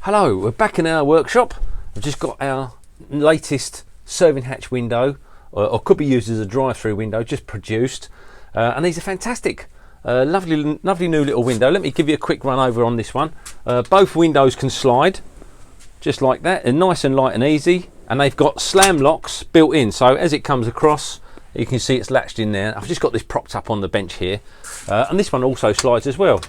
Hello, we're back in our workshop. I've just got our latest serving hatch window, or could be used as a drive-through window, just produced. And these are fantastic. Lovely new little window. Let me give you a quick run over on this one. Both windows can slide, just like that. They're nice and light and easy. And they've got slam locks built in. So as it comes across, you can see it's latched in there. I've just got this propped up on the bench here. And this one also slides as well.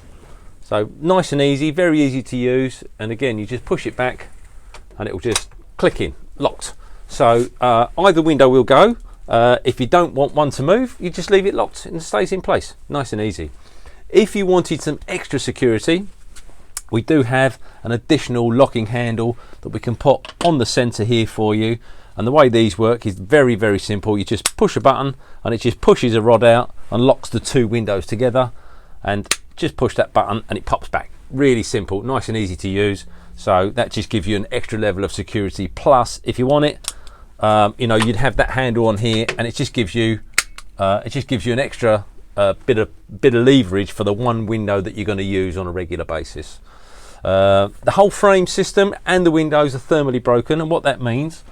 So nice and easy, very easy to use, and again you just push it back and it will just click in, locked. So either window will go. If you don't want one to move, you just leave it locked and it stays in place, nice and easy. If you wanted some extra security, we do have an additional locking handle that we can put on the centre here for you, and the way these work is very simple. You just push a button and it just pushes a rod out and locks the two windows together, and just push that button and it pops back. Really simple, nice and easy to use. So that just gives you an extra level of security. Plus, if you want it, you know, you'd have that handle on here, and it just gives you an extra bit of leverage for the one window that you're going to use on a regular basis. The whole frame system and the windows are thermally broken, and what that means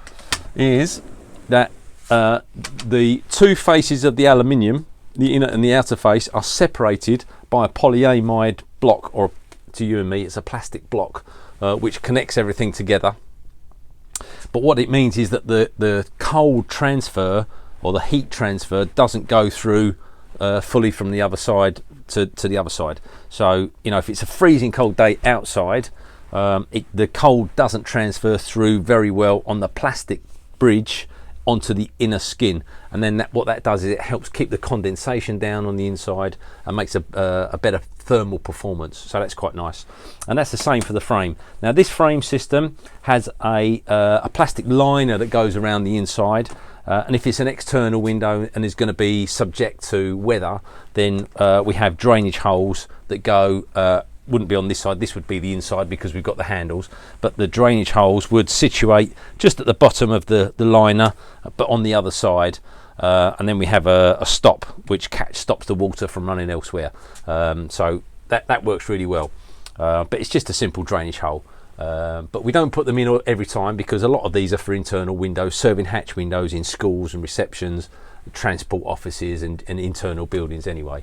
is that the two faces of the aluminium, the inner and the outer face, are separated by a polyamide block, or to you and me it's a plastic block, which connects everything together. But what it means is that the cold transfer or the heat transfer doesn't go through fully from the other side to the other side. So you know, if it's a freezing cold day outside, the cold doesn't transfer through very well on the plastic bridge onto the inner skin, and then what that does is it helps keep the condensation down on the inside and makes a better thermal performance. So that's quite nice, and that's the same for the frame. Now this frame system has a plastic liner that goes around the inside, and if it's an external window and is going to be subject to weather, then we have drainage holes that go wouldn't be on this side, this would be the inside because we've got the handles, but the drainage holes would situate just at the bottom of the liner, but on the other side, and then we have a stop which stops the water from running elsewhere. So that works really well, but it's just a simple drainage hole. But we don't put them in every time, because a lot of these are for internal windows, serving hatch windows in schools and receptions, transport offices and internal buildings anyway.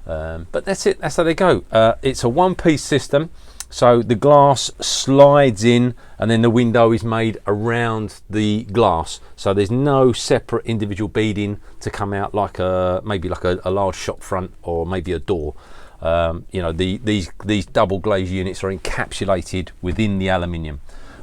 But that's it, that's how they go. It's a one-piece system, so the glass slides in and then the window is made around the glass, so there's no separate individual beading to come out like maybe like a large shop front or maybe a door. You know, these double glazed units are encapsulated within the aluminium.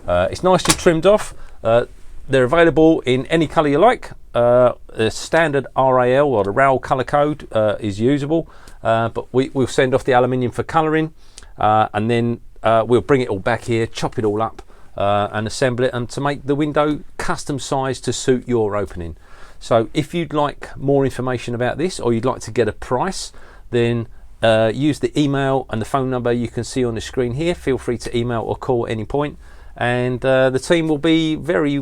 It's nicely trimmed off. They're available in any colour you like. The standard RAL, or the RAL colour code, is usable, but we'll send off the aluminium for colouring, and then we'll bring it all back here, chop it all up, and assemble it, and to make the window custom sized to suit your opening. So if you'd like more information about this, or you'd like to get a price, then use the email and the phone number you can see on the screen here. Feel free to email or call at any point, and the team will be very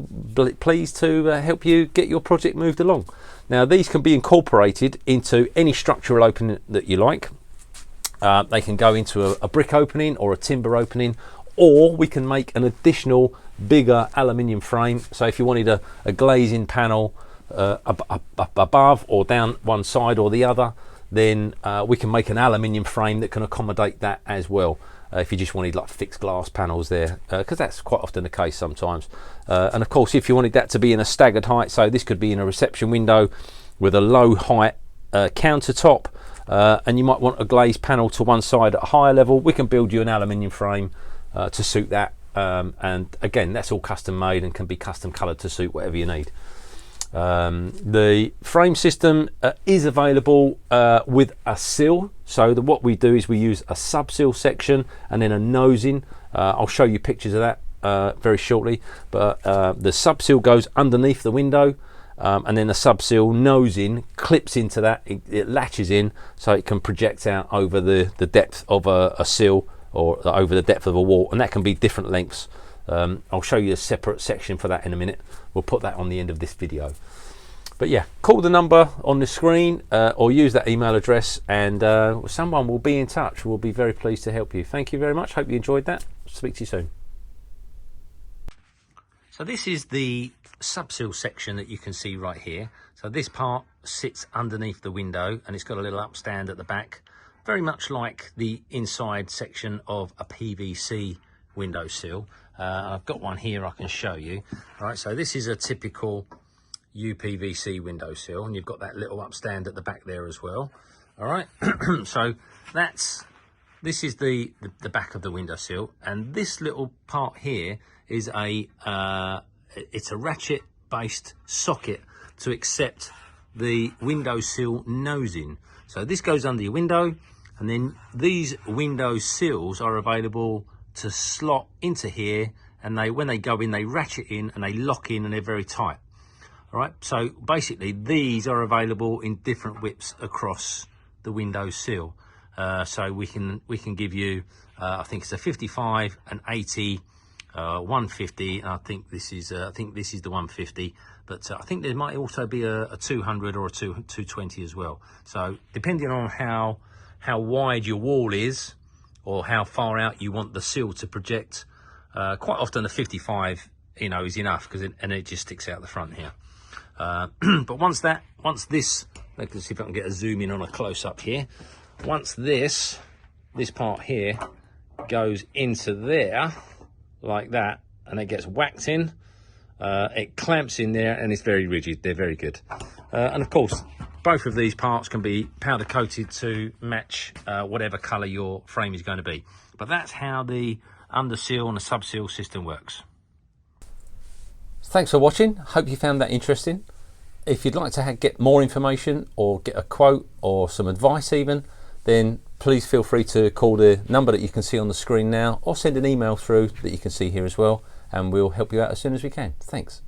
pleased to help you get your project moved along. Now these can be incorporated into any structural opening that you like. They can go into a brick opening or a timber opening, or we can make an additional bigger aluminium frame. So if you wanted a glazing panel above or down one side or the other, then we can make an aluminium frame that can accommodate that as well. If you just wanted like fixed glass panels there, because that's quite often the case sometimes. And of course, if you wanted that to be in a staggered height, so this could be in a reception window with a low height countertop, and you might want a glazed panel to one side at a higher level, we can build you an aluminium frame to suit that. And again, that's all custom made and can be custom coloured to suit whatever you need. The frame system is available with a sill. So what we do is we use a sub-sill section and then a nosing. I'll show you pictures of that very shortly, but the sub-sill goes underneath the window, and then the sub-sill nosing clips into that. It latches in so it can project out over the depth of a sill, or over the depth of a wall, and that can be different lengths. I'll show you a separate section for that in a minute. We'll put that on the end of this video. But yeah, call the number on the screen, or use that email address, and someone will be in touch. We'll be very pleased to help you. Thank you very much. Hope you enjoyed that. Speak to you soon. So this is the subsill section that you can see right here. So this part sits underneath the window and it's got a little upstand at the back, very much like the inside section of a PVC windowsill. I've got one here I can show you. All right, so this is a typical UPVC windowsill, and you've got that little upstand at the back there as well. All right, so this is the back of the windowsill, and this little part here is it's a ratchet based socket to accept the windowsill nosing. So this goes under your window, and then these window sills are available to slot into here, and when they go in, they ratchet in and they lock in, and they're very tight. All right, so basically these are available in different widths across the window sill. So we can give you, I think it's a 55, an 80, 150, and I think this is the 150. But I think there might also be a 200 or a 220 as well. So depending on how wide your wall is, or how far out you want the sill to project, quite often a 55, is enough, because it just sticks out the front here. But once this, let's see if I can get a zoom in on a close up here. Once this part here goes into there like that, and it gets whacked in, it clamps in there, and it's very rigid. They're very good. And of course, both of these parts can be powder coated to match whatever colour your frame is going to be. But that's how the undersill and the subsill system works. Thanks for watching. Hope you found that interesting. If you'd like to get more information, or get a quote, or some advice even, then please feel free to call the number that you can see on the screen now, or send an email through that you can see here as well, and we'll help you out as soon as we can. Thanks.